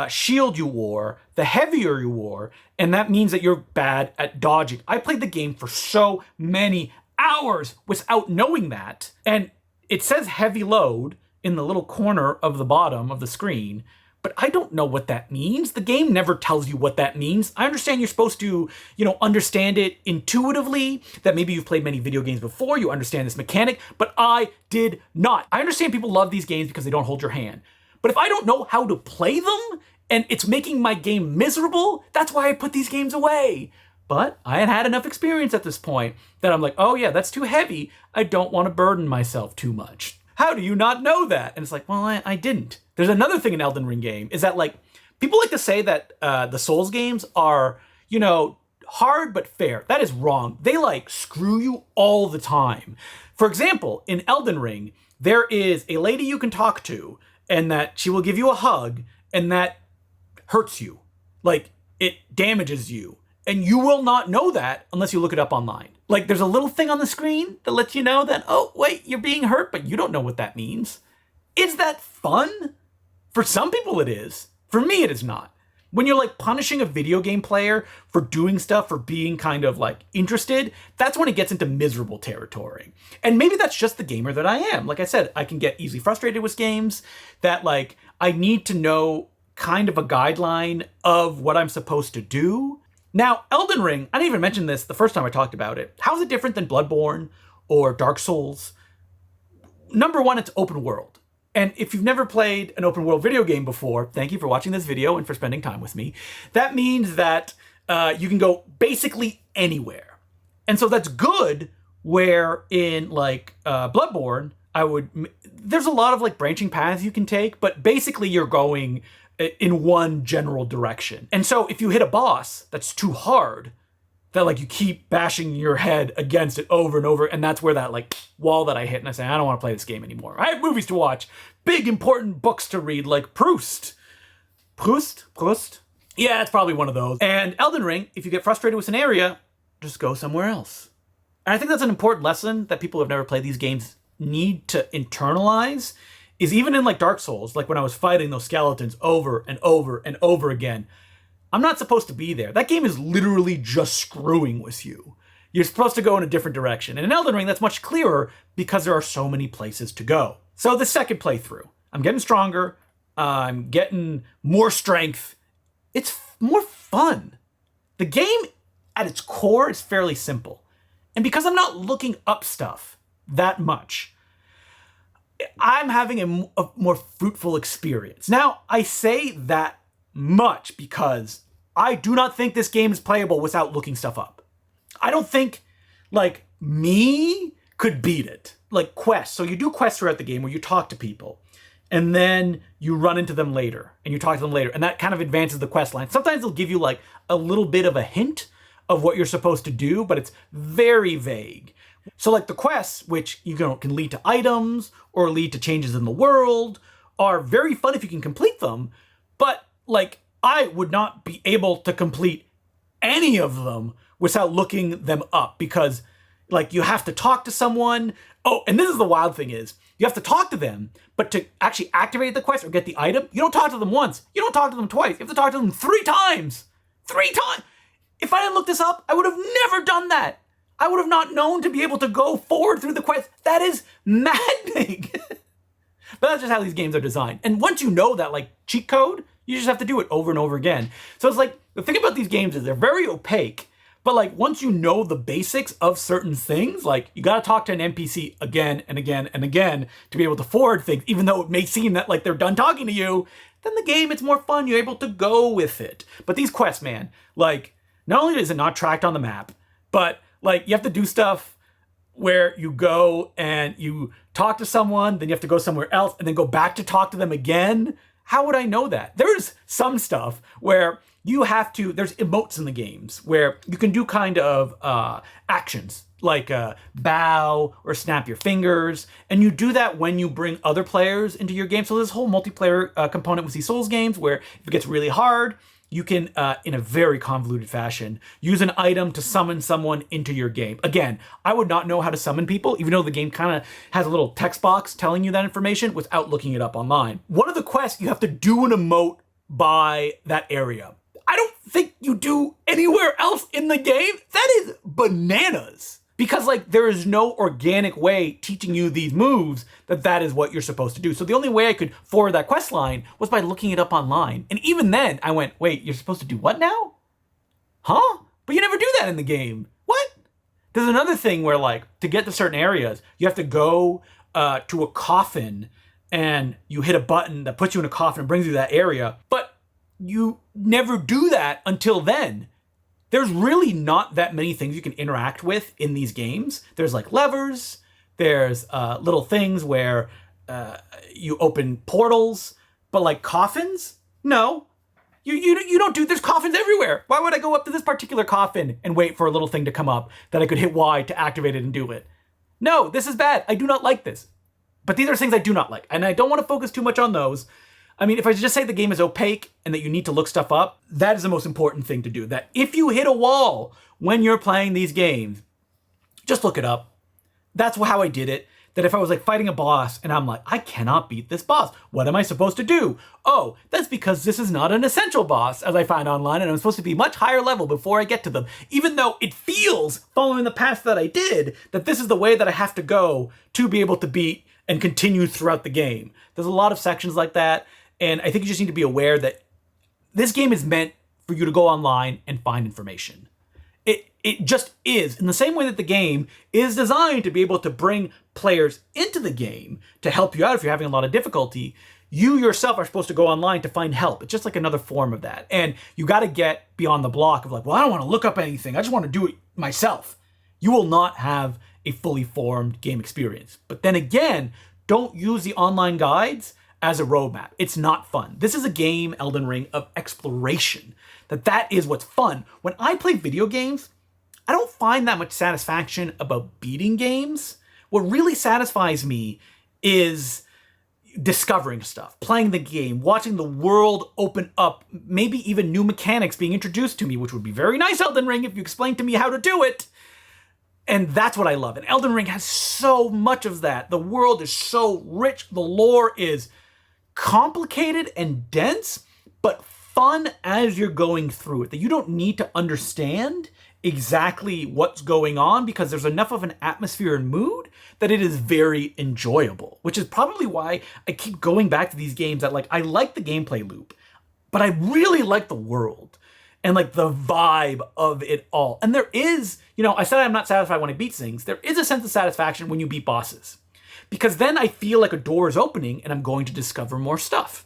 shield you wore, the heavier you wore, and that means that you're bad at dodging. I played the game for so many hours without knowing that. And it says heavy load in the little corner of the bottom of the screen, but I don't know what that means. The game never tells you what that means. I understand you're supposed to, you know, understand it intuitively, that maybe you've played many video games before, you understand this mechanic, but I did not. I understand people love these games because they don't hold your hand. But if I don't know how to play them and it's making my game miserable, that's why I put these games away. But I had had enough experience at this point that I'm like, oh yeah, that's too heavy. I don't want to burden myself too much. How do you not know that? And it's like, well, I didn't. There's another thing in Elden Ring game is that like, people like to say that the Souls games are, you know, hard but fair. That is wrong. They like screw you all the time. For example, in Elden Ring, there is a lady you can talk to and that she will give you a hug and that hurts you. Like it damages you. And you will not know that unless you look it up online. Like, there's a little thing on the screen that lets you know that, oh, wait, you're being hurt, but you don't know what that means. Is that fun? For some people it is. For me, it is not. When you're like punishing a video game player for doing stuff, for being kind of like interested, that's when it gets into miserable territory. And maybe that's just the gamer that I am. Like I said, I can get easily frustrated with games that like I need to know kind of a guideline of what I'm supposed to do. Now, Elden Ring, I didn't even mention this the first time I talked about it. How is it different than Bloodborne or Dark Souls? Number one, it's open world. And if you've never played an open world video game before, thank you for watching this video and for spending time with me. That means that you can go basically anywhere. And so that's good, where in like Bloodborne, there's a lot of like branching paths you can take, but basically you're going in one general direction. And so if you hit a boss that's too hard, that like you keep bashing your head against it over and over, and that's where that like wall that I hit and I say, I don't want to play this game anymore. I have movies to watch, big important books to read, like Proust. Yeah, it's probably one of those. And Elden Ring, if you get frustrated with an area, just go somewhere else. And I think that's an important lesson that people who have never played these games need to internalize, is even in like Dark Souls, like when I was fighting those skeletons over and over and over again, I'm not supposed to be there. That game is literally just screwing with you. You're supposed to go in a different direction. And in Elden Ring, that's much clearer because there are so many places to go. So the second playthrough, I'm getting stronger. I'm getting more strength. It's more fun. The game at its core is fairly simple. And because I'm not looking up stuff that much, I'm having a more fruitful experience. Now, I say that much because I do not think this game is playable without looking stuff up. I don't think, like, me could beat it. Like, quests. So you do quests throughout the game where you talk to people, and then you run into them later, and you talk to them later, and that kind of advances the quest line. Sometimes they'll give you, like, a little bit of a hint of what you're supposed to do, but it's very vague. So, like, the quests, which you can lead to items or lead to changes in the world, are very fun if you can complete them, but like, I would not be able to complete any of them without looking them up, because like you have to talk to someone. Oh, and this is the wild thing is, you have to talk to them, but to actually activate the quest or get the item, you don't talk to them once. You don't talk to them twice. You have to talk to them 3 times. 3 times! If I didn't look this up, I would have never done that. I would have not known to be able to go forward through the quest. That is maddening. But that's just how these games are designed. And once you know that like cheat code, you just have to do it over and over again. So it's like, the thing about these games is they're very opaque, but like once you know the basics of certain things, like you gotta talk to an NPC again and again and again to be able to forward things, even though it may seem that like they're done talking to you, then the game, it's more fun, you're able to go with it. But these quests, man, like, not only is it not tracked on the map, but like you have to do stuff where you go and you talk to someone, then you have to go somewhere else and then go back to talk to them again. How would I know that? There's some stuff where you have to, there's emotes in the games where you can do kind of actions like bow or snap your fingers. And you do that when you bring other players into your game. So there's this whole multiplayer component with these Souls games where if it gets really hard, you can, in a very convoluted fashion, use an item to summon someone into your game. Again, I would not know how to summon people, even though the game kind of has a little text box telling you that information without looking it up online. One of the quests, you have to do an emote by that area. I don't think you do anywhere else in the game. That is bananas. Because like there is no organic way teaching you these moves that is what you're supposed to do. So the only way I could forward that quest line was by looking it up online. And even then I went, wait, you're supposed to do what now? Huh? But you never do that in the game. What? There's another thing where like to get to certain areas, you have to go to a coffin and you hit a button that puts you in a coffin and brings you to that area. But you never do that until then. There's really not that many things you can interact with in these games. There's like levers, there's little things where you open portals, but like coffins? No. You don't do, there's coffins everywhere. Why would I go up to this particular coffin and wait for a little thing to come up that I could hit Y to activate it and do it? No, this is bad. I do not like this. But these are things I do not like. And I don't want to focus too much on those. I mean, if I just say the game is opaque and that you need to look stuff up, that is the most important thing to do. That if you hit a wall when you're playing these games, just look it up. That's how I did it. That if I was like fighting a boss and I'm like, I cannot beat this boss. What am I supposed to do? Oh, that's because this is not an essential boss, as I find online, and I'm supposed to be much higher level before I get to them. Even though it feels, following the path that I did, that this is the way that I have to go to be able to beat and continue throughout the game. There's a lot of sections like that, and I think you just need to be aware that this game is meant for you to go online and find information. It just is, in the same way that the game is designed to be able to bring players into the game to help you out if you're having a lot of difficulty. You yourself are supposed to go online to find help. It's just like another form of that. And you got to get beyond the block of like, well, I don't want to look up anything. I just want to do it myself. You will not have a fully formed game experience. But then again, don't use the online guides as a roadmap. It's not fun. This is a game, Elden Ring, of exploration. That is what's fun. When I play video games, I don't find that much satisfaction about beating games. What really satisfies me is discovering stuff, playing the game, watching the world open up, maybe even new mechanics being introduced to me, which would be very nice, Elden Ring, if you explained to me how to do it. And that's what I love. And Elden Ring has so much of that. The world is so rich. The lore is complicated and dense, but fun as you're going through it, that you don't need to understand exactly what's going on because there's enough of an atmosphere and mood that it is very enjoyable, which is probably why I keep going back to these games that like, I like the gameplay loop, but I really like the world and like the vibe of it all. And there is, I said I'm not satisfied when I beat things. There is a sense of satisfaction when you beat bosses because then I feel like a door is opening and I'm going to discover more stuff.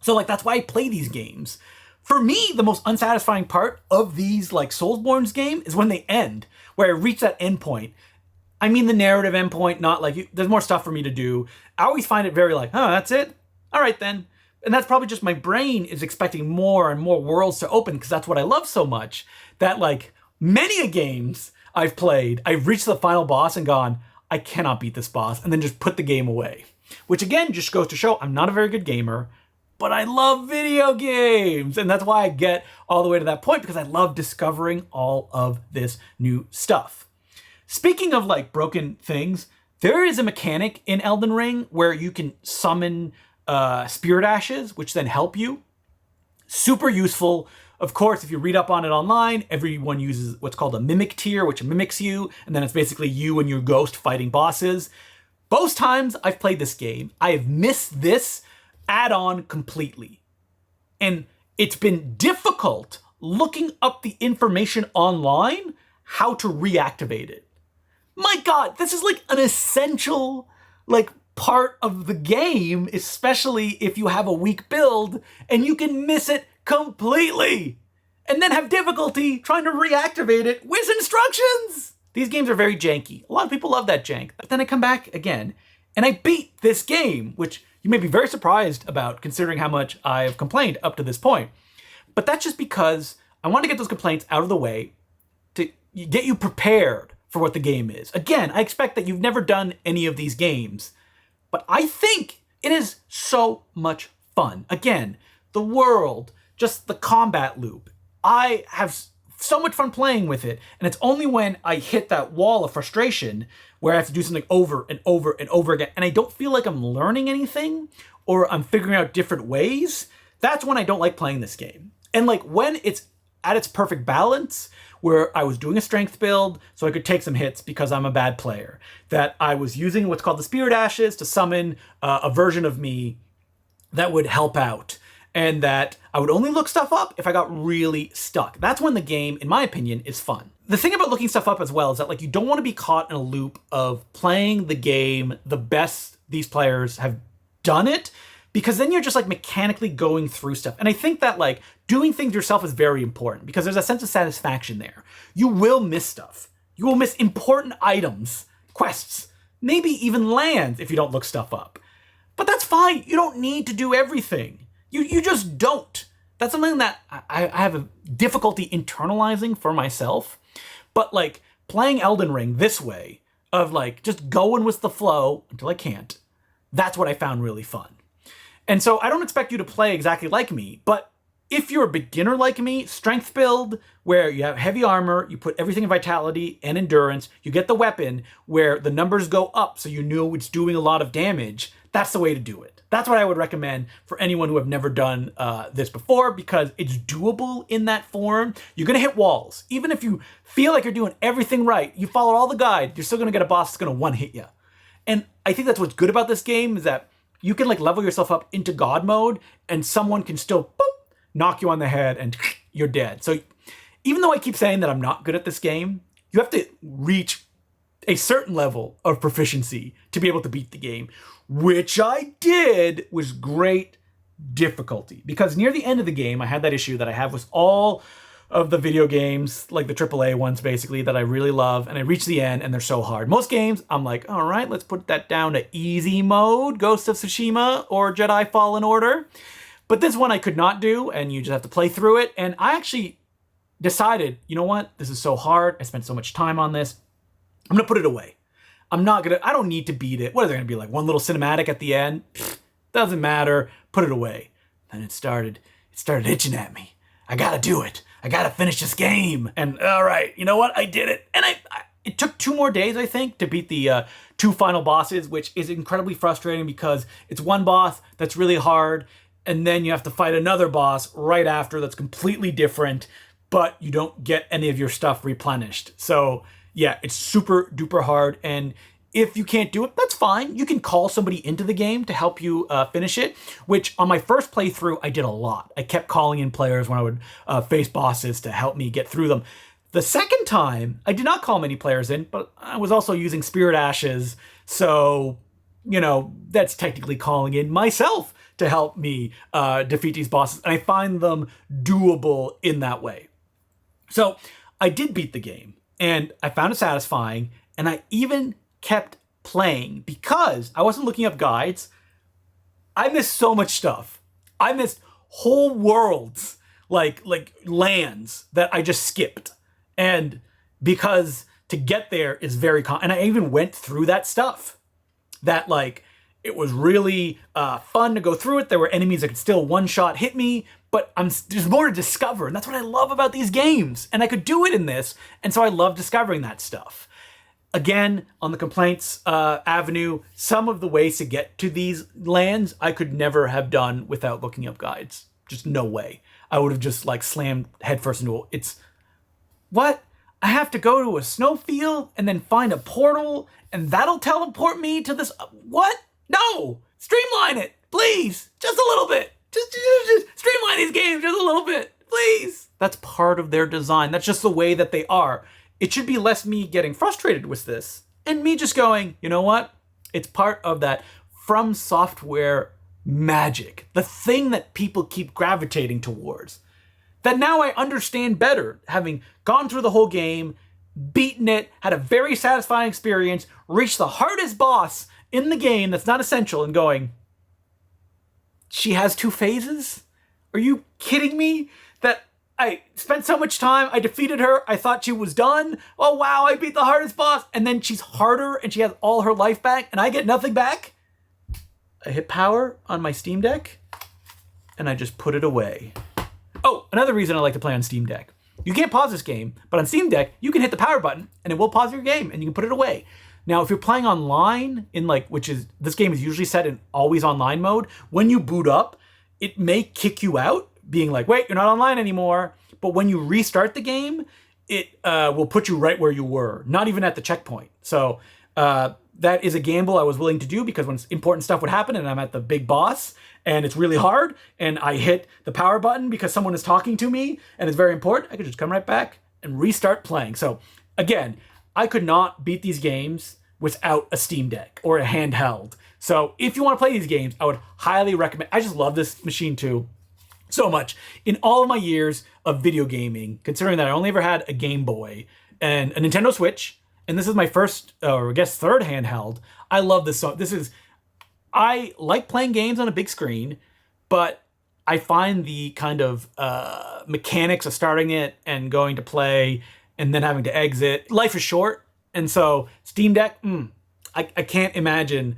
So like, that's why I play these games. For me, the most unsatisfying part of these like Soulsborne's game is when they end, where I reach that end point. I mean the narrative end point, not like, there's more stuff for me to do. I always find it very like, oh, that's it? All right then. And that's probably just my brain is expecting more and more worlds to open because that's what I love so much. That like many games I've played, I've reached the final boss and gone, I cannot beat this boss, and then just put the game away. Which again, just goes to show I'm not a very good gamer, but I love video games. And that's why I get all the way to that point because I love discovering all of this new stuff. Speaking of like broken things, there is a mechanic in Elden Ring where you can summon spirit ashes, which then help you. Super useful. Of course, if you read up on it online, everyone uses what's called a mimic tier, which mimics you. And then it's basically you and your ghost fighting bosses. Both times I've played this game, I have missed this add-on completely. And it's been difficult looking up the information online how to reactivate it. My God, this is like an essential part of the game, especially if you have a weak build and you can miss it completely and then have difficulty trying to reactivate it with instructions. These games are very janky. A lot of people love that jank. But then I come back again and I beat this game, which you may be very surprised about considering how much I've complained up to this point. But that's just because I want to get those complaints out of the way to get you prepared for what the game is. Again, I expect that you've never done any of these games, but I think it is so much fun. Again, the world, just the combat loop. I have so much fun playing with it, and it's only when I hit that wall of frustration where I have to do something over and over and over again, and I don't feel like I'm learning anything or I'm figuring out different ways, that's when I don't like playing this game. And when it's at its perfect balance, where I was doing a strength build so I could take some hits because I'm a bad player, that I was using what's called the Spirit Ashes to summon a version of me that would help out, and that I would only look stuff up if I got really stuck. That's when the game, in my opinion, is fun. The thing about looking stuff up as well is that you don't want to be caught in a loop of playing the game the best these players have done it, because then you're just mechanically going through stuff. And I think that doing things yourself is very important because there's a sense of satisfaction there. You will miss stuff. You will miss important items, quests, maybe even lands if you don't look stuff up. But that's fine. You don't need to do everything. You just don't. That's something that I have a difficulty internalizing for myself. But playing Elden Ring this way of just going with the flow until I can't, that's what I found really fun. And so I don't expect you to play exactly like me, but if you're a beginner like me, strength build, where you have heavy armor, you put everything in vitality and endurance, you get the weapon where the numbers go up so you know it's doing a lot of damage, that's the way to do it. That's what I would recommend for anyone who have never done this before, because it's doable in that form. You're going to hit walls. Even if you feel like you're doing everything right, you follow all the guide, you're still going to get a boss that's going to one-hit you. And I think that's what's good about this game, is that you can like level yourself up into God mode and someone can still boop, knock you on the head and you're dead. So even though I keep saying that I'm not good at this game, you have to reach a certain level of proficiency to be able to beat the game, which I did with great difficulty. Because near the end of the game, I had that issue that I have with all of the video games, like the AAA ones basically, that I really love, and I reach the end and they're so hard. Most games, I'm like, all right, let's put that down to easy mode, Ghost of Tsushima or Jedi Fallen Order. But this one I could not do, and you just have to play through it. And I actually decided, you know what? This is so hard. I spent so much time on this. I'm gonna put it away. I don't need to beat it. What are they gonna be like? One little cinematic at the end? Pfft, doesn't matter. Put it away. And it started itching at me. I gotta do it. I gotta finish this game. And all right, you know what? I did it. And it took 2 more days, I think, to beat the 2 final bosses, which is incredibly frustrating because it's one boss that's really hard, and then you have to fight another boss right after that's completely different, but you don't get any of your stuff replenished. So yeah, it's super duper hard. And if you can't do it, that's fine. You can call somebody into the game to help you finish it, which on my first playthrough, I did a lot. I kept calling in players when I would face bosses to help me get through them. The second time, I did not call many players in, but I was also using Spirit Ashes. So, you know, that's technically calling in myself to help me defeat these bosses. And I find them doable in that way. So I did beat the game and I found it satisfying, and I even kept playing because I wasn't looking up guides. I missed so much stuff. I missed whole worlds, like lands that I just skipped. And because to get there is very and I even went through that stuff. That like it was really fun to go through it. There were enemies that could still one-shot hit me, but there's more to discover, and that's what I love about these games. And I could do it in this, and so I love discovering that stuff. Again, on the complaints avenue, some of the ways to get to these lands I could never have done without looking up guides. Just no way. I would have just like slammed headfirst into it. What? I have to go to a snowfield and then find a portal and that'll teleport me to this. What? No! Streamline it, please. Just a little bit. Just streamline these games just a little bit, please. That's part of their design. That's just the way that they are. It should be less me getting frustrated with this and me just going, you know what? It's part of that From Software magic, the thing that people keep gravitating towards. That now I understand better, having gone through the whole game, beaten it, had a very satisfying experience, reached the hardest boss in the game that's not essential, and going, she has 2 phases? Are you kidding me? That I spent so much time, I defeated her, I thought she was done. Oh wow, I beat the hardest boss, and then she's harder and she has all her life back and I get nothing back? I hit power on my Steam Deck and I just put it away. Oh, another reason I like to play on Steam Deck. You can't pause this game, but on Steam Deck, you can hit the power button and it will pause your game and you can put it away. Now, if you're playing online this game is usually set in always online mode, when you boot up, it may kick you out, being like, wait, you're not online anymore. But when you restart the game, it will put you right where you were, not even at the checkpoint. So that is a gamble I was willing to do, because when important stuff would happen and I'm at the big boss and it's really hard and I hit the power button because someone is talking to me and it's very important, I could just come right back and restart playing. So again, I could not beat these games without a Steam Deck or a handheld. So if you want to play these games, I would highly recommend. I just love this machine too so much. In all of my years of video gaming, considering that I only ever had a Game Boy and a Nintendo Switch, and this is my first, or I guess third handheld, I love this so. I like playing games on a big screen, but I find the kind of mechanics of starting it and going to play and then having to exit, life is short. And so Steam Deck, I can't imagine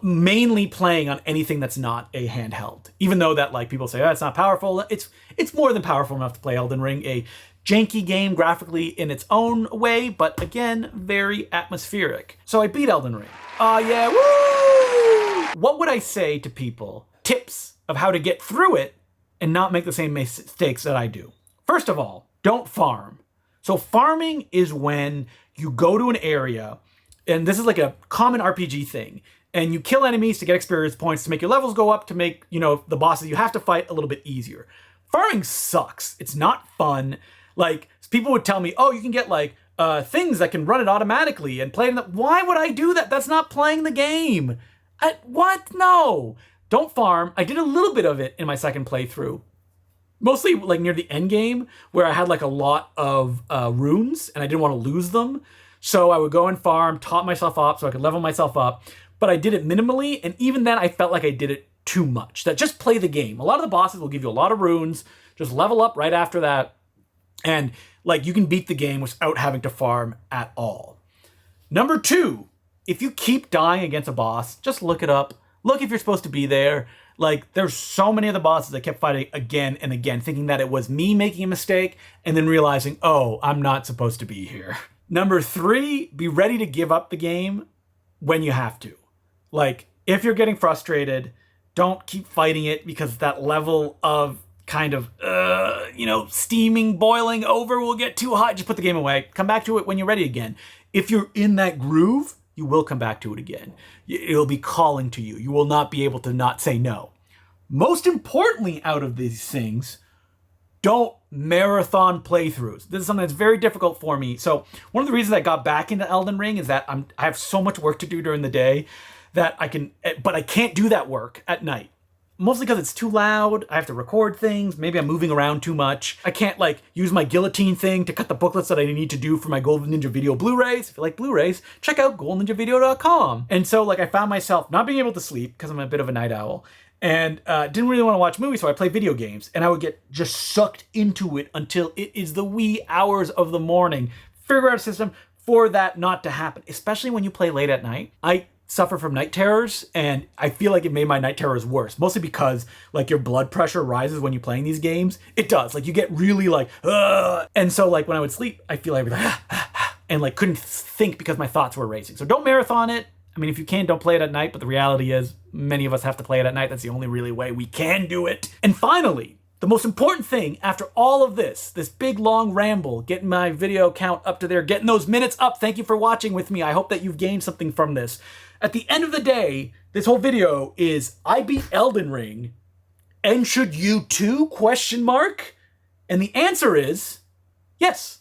mainly playing on anything that's not a handheld. Even though that like people say, oh, it's not powerful. It's more than powerful enough to play Elden Ring, a janky game graphically in its own way, but again, very atmospheric. So I beat Elden Ring. Yeah, woo! What would I say to people? Tips of how to get through it and not make the same mistakes that I do. First of all, don't farm. So farming is when you go to an area, and this is like a common RPG thing, and you kill enemies to get experience points to make your levels go up, to make, the bosses you have to fight a little bit easier. Farming sucks. It's not fun. Like, people would tell me, oh, you can get like things that can run it automatically and play it. Why would I do that? That's not playing the game. What? No. Don't farm. I did a little bit of it in my second playthrough. Mostly like near the end game where I had like a lot of runes and I didn't want to lose them. So I would go and farm, top myself up so I could level myself up. But I did it minimally, and even then I felt like I did it too much. That just play the game. A lot of the bosses will give you a lot of runes, just level up right after that, and like you can beat the game without having to farm at all. Number 2, if you keep dying against a boss, just look it up. Look if you're supposed to be there. Like, there's so many of the bosses I kept fighting again and again, thinking that it was me making a mistake, and then realizing, oh, I'm not supposed to be here. Number 3, be ready to give up the game when you have to. Like, if you're getting frustrated, don't keep fighting it because that level of kind of, steaming, boiling over will get too hot. Just put the game away. Come back to it when you're ready again. If you're in that groove, you will come back to it again. It'll be calling to you. You will not be able to not say no. Most importantly, out of these things, don't marathon playthroughs. This is something that's very difficult for me. So one of the reasons I got back into Elden Ring is that I have so much work to do during the day that but I can't do that work at night. Mostly because it's too loud, I have to record things, maybe I'm moving around too much. I can't use my guillotine thing to cut the booklets that I need to do for my Golden Ninja Video Blu-rays. If you like Blu-rays, check out goldenninjavideo.com. And so I found myself not being able to sleep because I'm a bit of a night owl, and didn't really want to watch movies, so I play video games, and I would get just sucked into it until it is the wee hours of the morning. Figure out a system for that not to happen, especially when you play late at night. I suffer from night terrors, and I feel like it made my night terrors worse, mostly because your blood pressure rises when you're playing these games. It does. You get really ugh. And so when I would sleep, I feel like I'd be and couldn't think because my thoughts were racing. So don't marathon it. I mean, if you can, don't play it at night, but the reality is many of us have to play it at night. That's the only really way we can do it. And finally, the most important thing after all of this big long ramble, getting my video count up to there, getting those minutes up. Thank you for watching with me. I hope that you've gained something from this. At the end of the day, this whole video is I beat Elden Ring, and should you too? ? And the answer is yes.